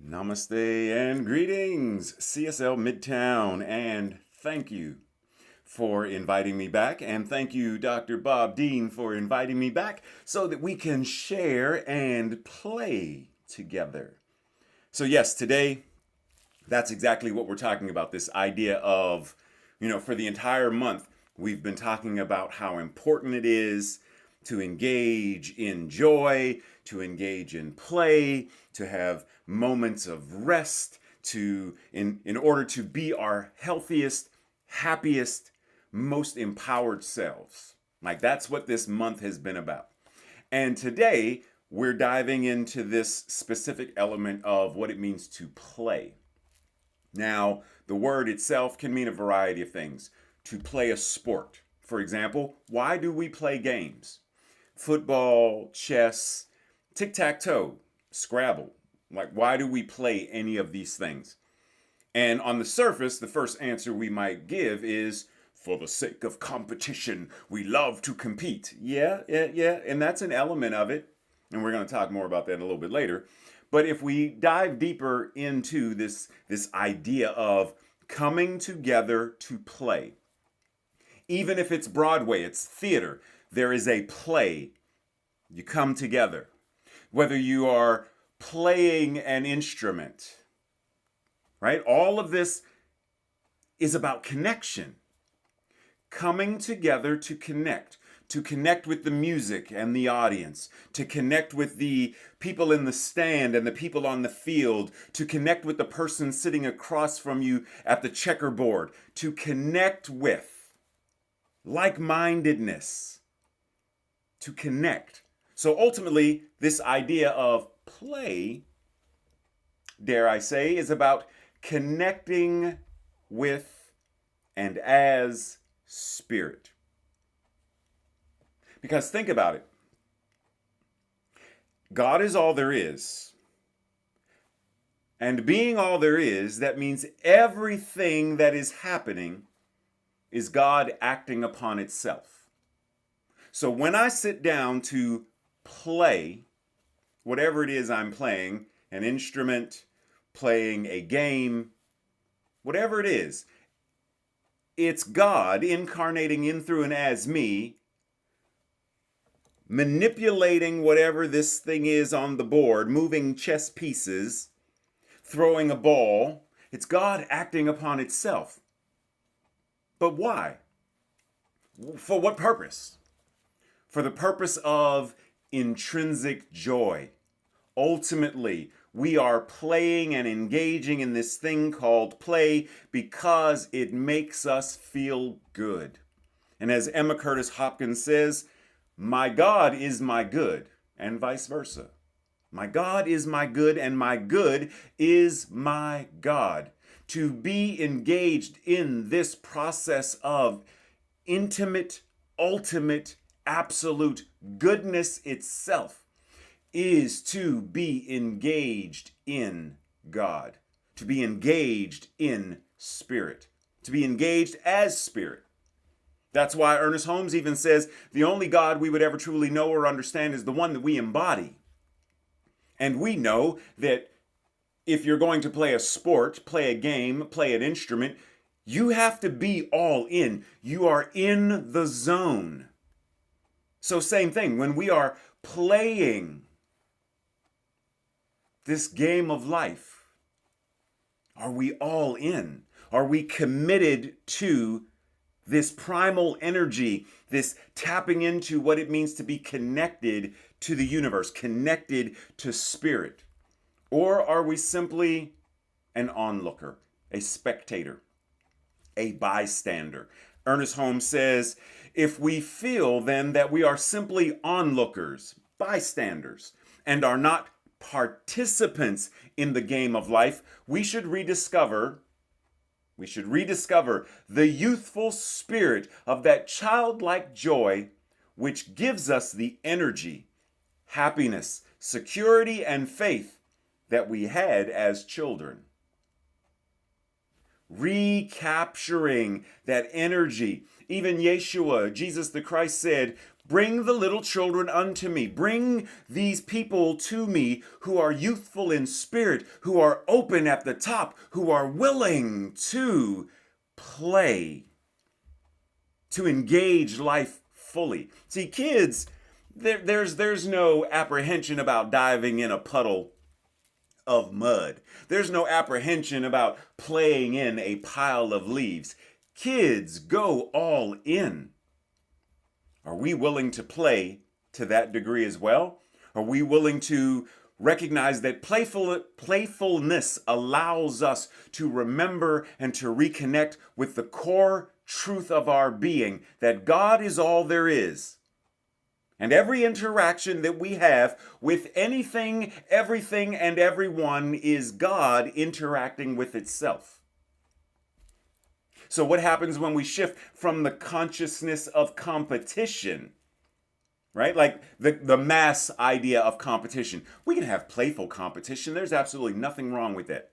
Namaste and greetings, CSL Midtown, and thank you for inviting me back, and thank you, Dr. Bob Dean, for inviting me back so that we can share and play together. So yes, today, that's exactly what we're talking about, this idea of, for the entire month, we've been talking about how important it is to engage in joy, to engage in play, to have moments of rest, in order to be our healthiest, happiest, most empowered selves. Like that's what this month has been about. And today we're diving into this specific element of what it means to play. Now, the word itself can mean a variety of things. To play a sport. For example, why do we play games? Football, chess, tic-tac-toe, Scrabble. Like, why do we play any of these things? And on the surface, the first answer we might give is, for the sake of competition, we love to compete. Yeah, and that's an element of it. And we're going to talk more about that a little bit later. But if we dive deeper into this idea of coming together to play, even if it's Broadway, it's theater, there is a play. You come together. Whether you are playing an instrument, right? All of this is about connection. Coming together to connect with the music and the audience, to connect with the people in the stand and the people on the field, to connect with the person sitting across from you at the checkerboard, to connect with like-mindedness, to connect. So ultimately, this idea of play, dare I say, is about connecting with and as spirit. Because think about it. God is all there is. And being all there is, that means everything that is happening is God acting upon itself. So when I sit down to play, whatever it is I'm playing, an instrument, playing a game, whatever it is, it's God incarnating in, through, and as me, manipulating whatever this thing is on the board, moving chess pieces, throwing a ball. It's God acting upon itself. But why? For what purpose? For the purpose of intrinsic joy. Ultimately, we are playing and engaging in this thing called play because it makes us feel good. And as Emma Curtis Hopkins says, my God is my good, and vice versa. My God is my good, and my good is my God. To be engaged in this process of intimate, ultimate, absolute goodness itself is to be engaged in God, to be engaged in spirit, to be engaged as spirit. That's why Ernest Holmes even says the only God we would ever truly know or understand is the one that we embody. And we know that if you're going to play a sport, play a game, play an instrument, you have to be all in. You are in the zone. So same thing, when we are playing this game of life, are we all in? Are we committed to this primal energy, this tapping into what it means to be connected to the universe, connected to spirit? Or are we simply an onlooker, a spectator, a bystander? Ernest Holmes says, if we feel then that we are simply onlookers, bystanders, and are not participants in the game of life, we should rediscover the youthful spirit of that childlike joy which gives us the energy, happiness, security, and faith that we had as children. recapturing that energy. Even Yeshua, Jesus the Christ, said, "Bring the little children unto me. Bring these people to me who are youthful in spirit, who are open at the top, who are willing to play, to engage life fully." See, kids, there's no apprehension about diving in a puddle of mud. There's no apprehension about playing in a pile of leaves. Kids go all in. Are we willing to play to that degree as well? Are we willing to recognize that playfulness allows us to remember and to reconnect with the core truth of our being, that God is all there is? And every interaction that we have with anything, everything, and everyone is God interacting with itself. So what happens when we shift from the consciousness of competition, right? Like the mass idea of competition. We can have playful competition. There's absolutely nothing wrong with it.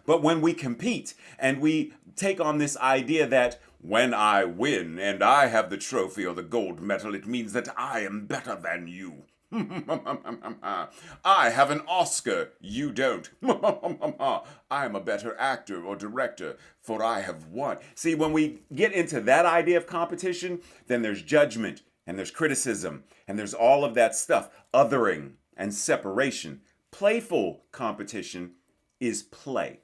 But when we compete and we take on this idea that when I win and I have the trophy or the gold medal, it means that I am better than you. I have an Oscar, you don't. I am a better actor or director, for I have won. See, when we get into that idea of competition, then there's judgment and there's criticism and there's all of that stuff, othering and separation. Playful competition is play.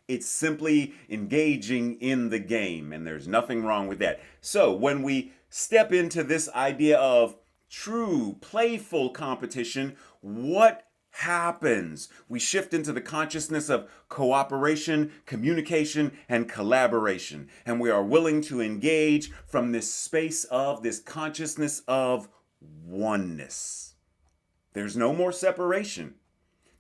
It's simply engaging in the game, and there's nothing wrong with that. So when we step into this idea of true playful competition, what happens? We shift into the consciousness of cooperation, communication, and collaboration. And we are willing to engage from this space of this consciousness of oneness. There's no more separation.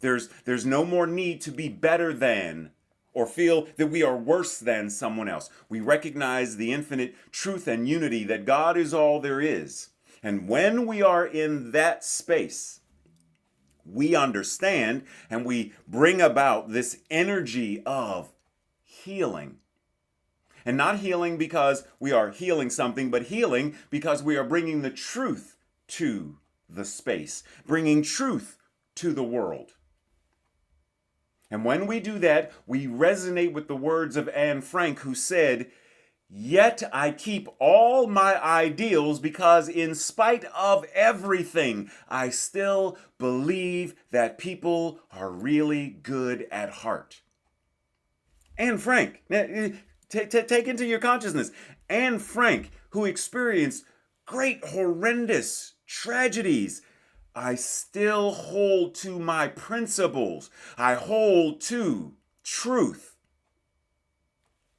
There's no more need to be better than or feel that we are worse than someone else. We recognize the infinite truth and unity that God is all there is. And when we are in that space, we understand and we bring about this energy of healing. And not healing because we are healing something, but healing because we are bringing the truth to the space, bringing truth to the world. And when we do that, we resonate with the words of Anne Frank, who said, "Yet I keep all my ideals because in spite of everything, I still believe that people are really good at heart." Anne Frank, take into your consciousness, Anne Frank, who experienced great horrendous tragedies, I still hold to my principles. I hold to truth.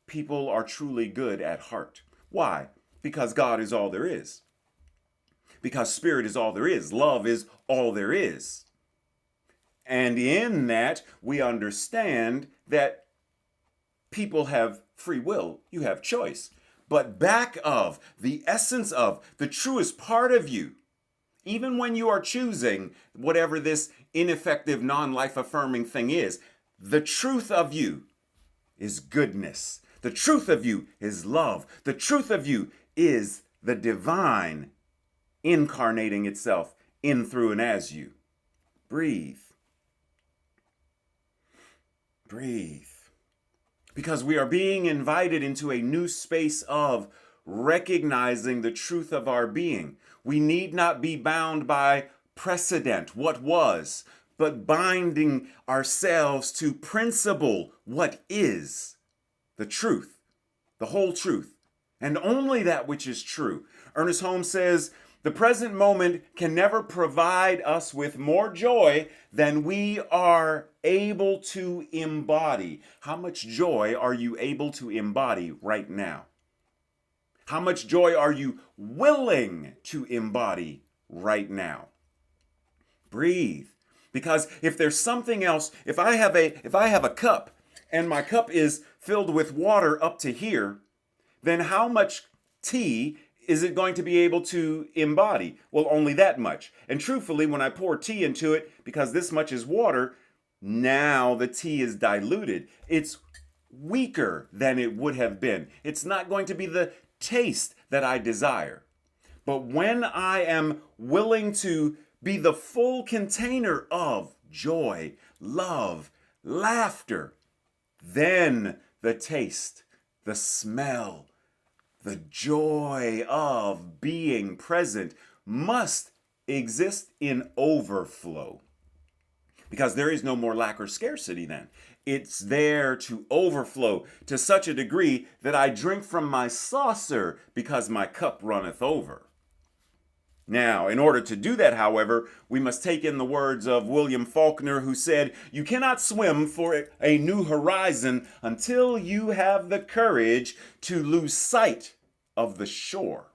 People are truly good at heart. Why? Because God is all there is. Because spirit is all there is. Love is all there is. And in that, we understand that people have free will. You have choice. But back of, the essence of, the truest part of you, even when you are choosing whatever this ineffective, non-life affirming thing is, the truth of you is goodness. The truth of you is love. The truth of you is the divine incarnating itself in, through, and as you. Breathe. Breathe. Because we are being invited into a new space of recognizing the truth of our being. We need not be bound by precedent, what was, but binding ourselves to principle, what is, the truth, the whole truth, and only that which is true. Ernest Holmes says, "The present moment can never provide us with more joy than we are able to embody." How much joy are you able to embody right now? How much joy are you willing to embody right now? Breathe. Because if there's something else, if I have a cup and my cup is filled with water up to here, then how much tea is it going to be able to embody? Well, only that much. And truthfully, when I pour tea into it, because this much is water, now the tea is diluted. It's weaker than it would have been. It's not going to be the taste that I desire. But when I am willing to be the full container of joy, love, laughter, then the taste, the smell, the joy of being present must exist in overflow. Because there is no more lack or scarcity then. It's there to overflow to such a degree that I drink from my saucer because my cup runneth over. Now, in order to do that, however, we must take in the words of William Faulkner, who said, "You cannot swim for a new horizon until you have the courage to lose sight of the shore."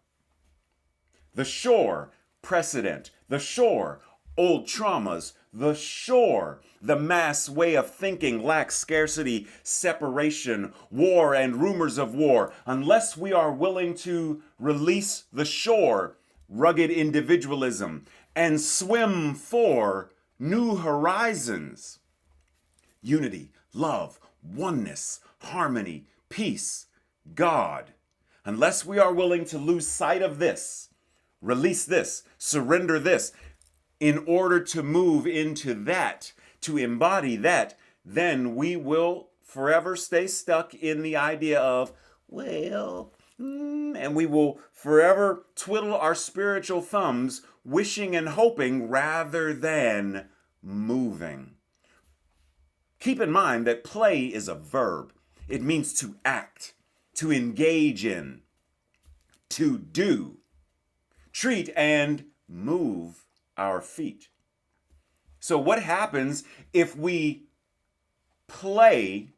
The shore, precedent. The shore, old traumas. The shore, the mass way of thinking, lack, scarcity, separation, war, and rumors of war. Unless we are willing to release the shore, rugged individualism, and swim for new horizons. Unity, love, oneness, harmony, peace, God. Unless we are willing to lose sight of this, release this, surrender this, in order to move into that, to embody that, then we will forever stay stuck in the idea of, and we will forever twiddle our spiritual thumbs, wishing and hoping rather than moving. Keep in mind that play is a verb. It means to act, to engage in, to do, treat, and move our feet. So what happens if we play,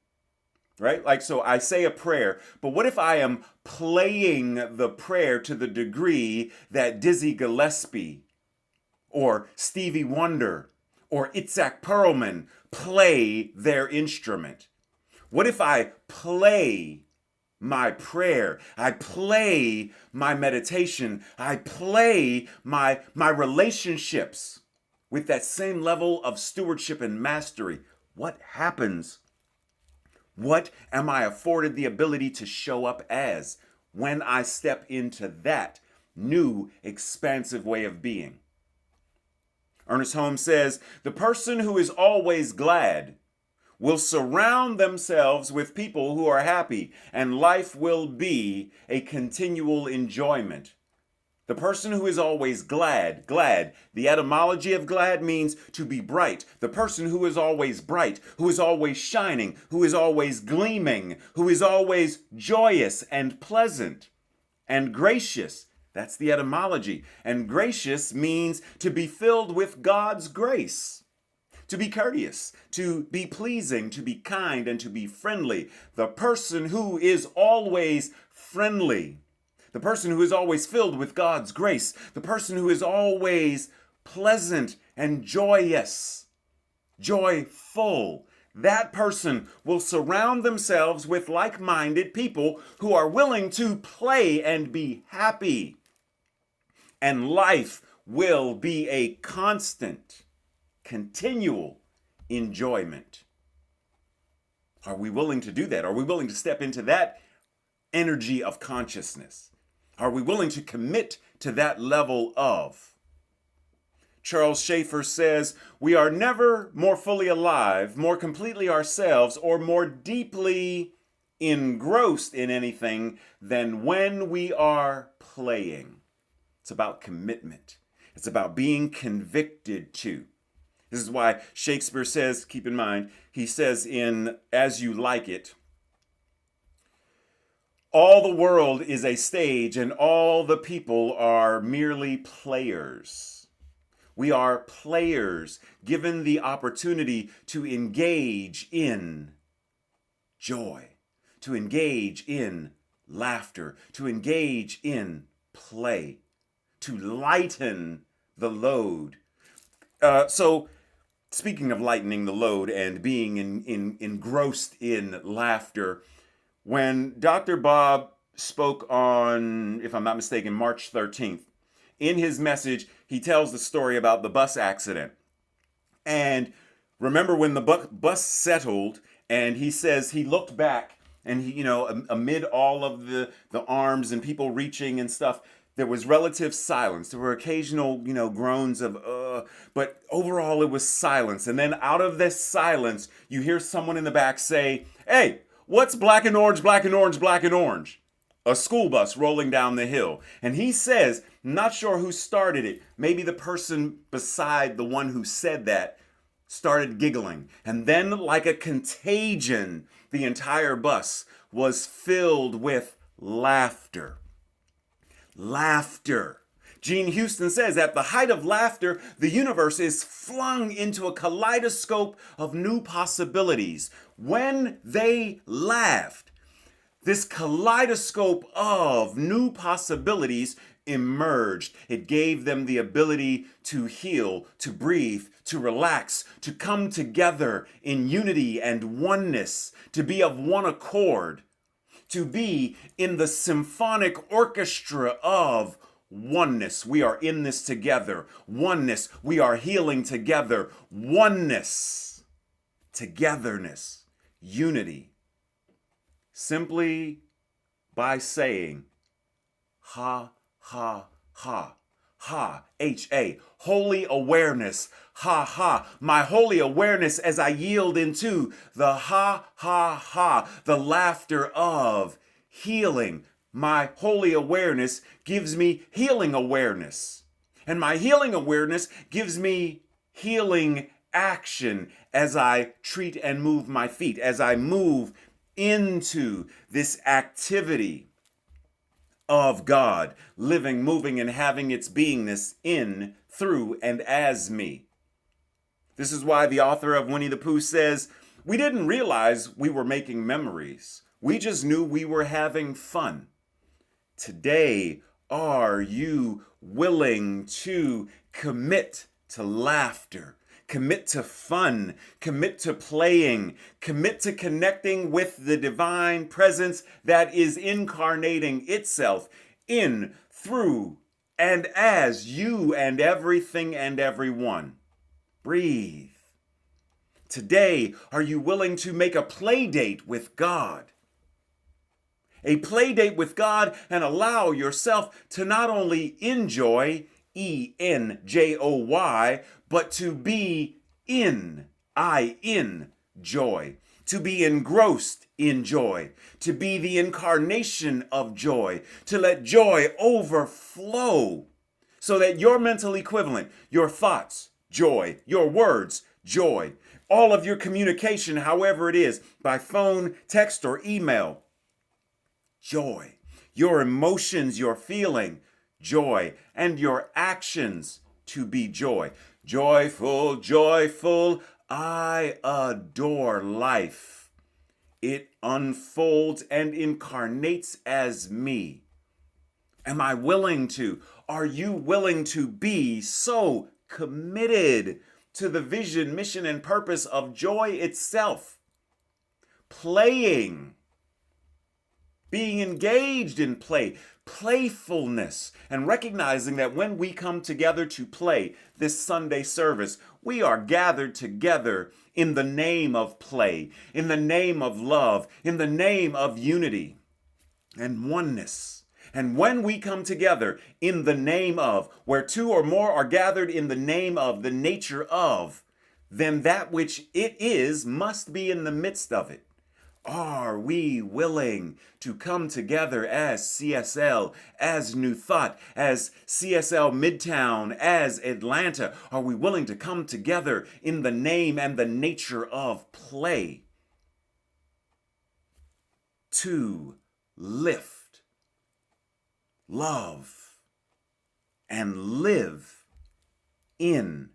right? Like, so I say a prayer, but what if I am playing the prayer to the degree that Dizzy Gillespie or Stevie Wonder or Itzhak Perlman play their instrument? What if I play my prayer, I play my meditation, I play my relationships with that same level of stewardship and mastery? What happens? What am I afforded the ability to show up as when I step into that new expansive way of being? Ernest Holmes says, "The person who is always glad will surround themselves with people who are happy, and life will be a continual enjoyment." The person who is always glad, the etymology of glad means to be bright. The person who is always bright, who is always shining, who is always gleaming, who is always joyous and pleasant and gracious. That's the etymology. And gracious means to be filled with God's grace. To be courteous, to be pleasing, to be kind, and to be friendly. The person who is always friendly, the person who is always filled with God's grace, the person who is always pleasant and joyous, joyful, that person will surround themselves with like-minded people who are willing to play and be happy. And life will be a constant, continual enjoyment. Are we willing to do that? Are we willing to step into that energy of consciousness? Are we willing to commit to that level of? Charles Schaeffer says, "We are never more fully alive, more completely ourselves, or more deeply engrossed in anything than when we are playing." It's about commitment. It's about being convicted to. This is why Shakespeare says, keep in mind, he says in As You Like It, "All the world is a stage and all the people are merely players." We are players given the opportunity to engage in joy, to engage in laughter, to engage in play, to lighten the load. So speaking of lightening the load and being engrossed in laughter, when Dr. Bob spoke on, if I'm not mistaken, March 13th, in his message, he tells the story about the bus accident. And remember when the bus settled And he says he looked back and he, amid all of the arms and people reaching and stuff, there was relative silence. There were occasional, groans of, but overall it was silence. And then out of this silence, you hear someone in the back say, "Hey, what's black and orange, black and orange, black and orange?" A school bus rolling down the hill. And he says, not sure who started it, maybe the person beside the one who said that started giggling. And then, like a contagion, the entire bus was filled with laughter. Laughter. Gene Houston says, at the height of laughter, the universe is flung into a kaleidoscope of new possibilities. When they laughed, this kaleidoscope of new possibilities emerged. It gave them the ability to heal, to breathe, to relax, to come together in unity and oneness, to be of one accord, to be in the symphonic orchestra of oneness. We are in this together. Oneness. We are healing together. Oneness. Togetherness. Unity. Simply by saying, ha, ha, ha, ha, H-A, holy awareness, ha, ha, my holy awareness as I yield into the ha, ha, ha, the laughter of healing. My holy awareness gives me healing awareness. And my healing awareness gives me healing action as I treat and move my feet, as I move into this activity of God, living, moving, and having its beingness in, through, and as me. This is why the author of Winnie the Pooh says, we didn't realize we were making memories. We just knew we were having fun. Today, are you willing to commit to laughter? Commit to fun, commit to playing, commit to connecting with the divine presence that is incarnating itself in, through, and as you and everything and everyone. Breathe. Today, are you willing to make a play date with God? A play date with God and allow yourself to not only enjoy, ENJOY, but to be in joy, to be engrossed in joy, to be the incarnation of joy, to let joy overflow so that your mental equivalent, your thoughts, joy, your words, joy, all of your communication, however it is, by phone, text, or email, joy, your emotions, your feeling, joy, and your actions to be joy. Joyful, joyful, I adore life. It unfolds and incarnates as me. Am I willing to? Are you willing to be so committed to the vision, mission, and purpose of joy itself? Playing. Being engaged in play, playfulness, and recognizing that when we come together to play this Sunday service, we are gathered together in the name of play, in the name of love, in the name of unity and oneness. And when we come together in the name of, where two or more are gathered in the name of, the nature of, then that which it is must be in the midst of it. Are we willing to come together as CSL, as New Thought, as CSL Midtown, as Atlanta? Are we willing to come together in the name and the nature of play? To lift, love, and live in,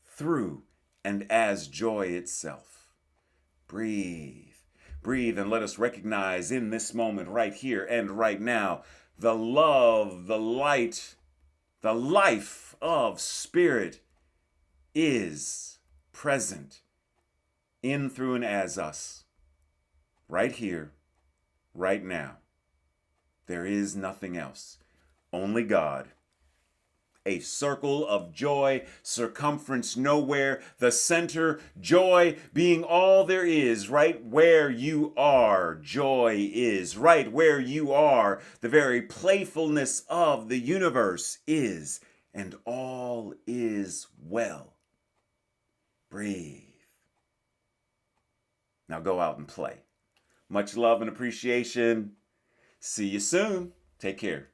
through, and as joy itself. Breathe. Breathe and let us recognize in this moment right here and right now the love, the light, the life of Spirit is present in, through, and as us. Right here, right now. There is nothing else. Only God A circle of joy, circumference nowhere, the center, joy being all there is, right where you are, joy is, right where you are, the very playfulness of the universe is, and all is well. Breathe. Now go out and play. Much love and appreciation. See you soon. Take care.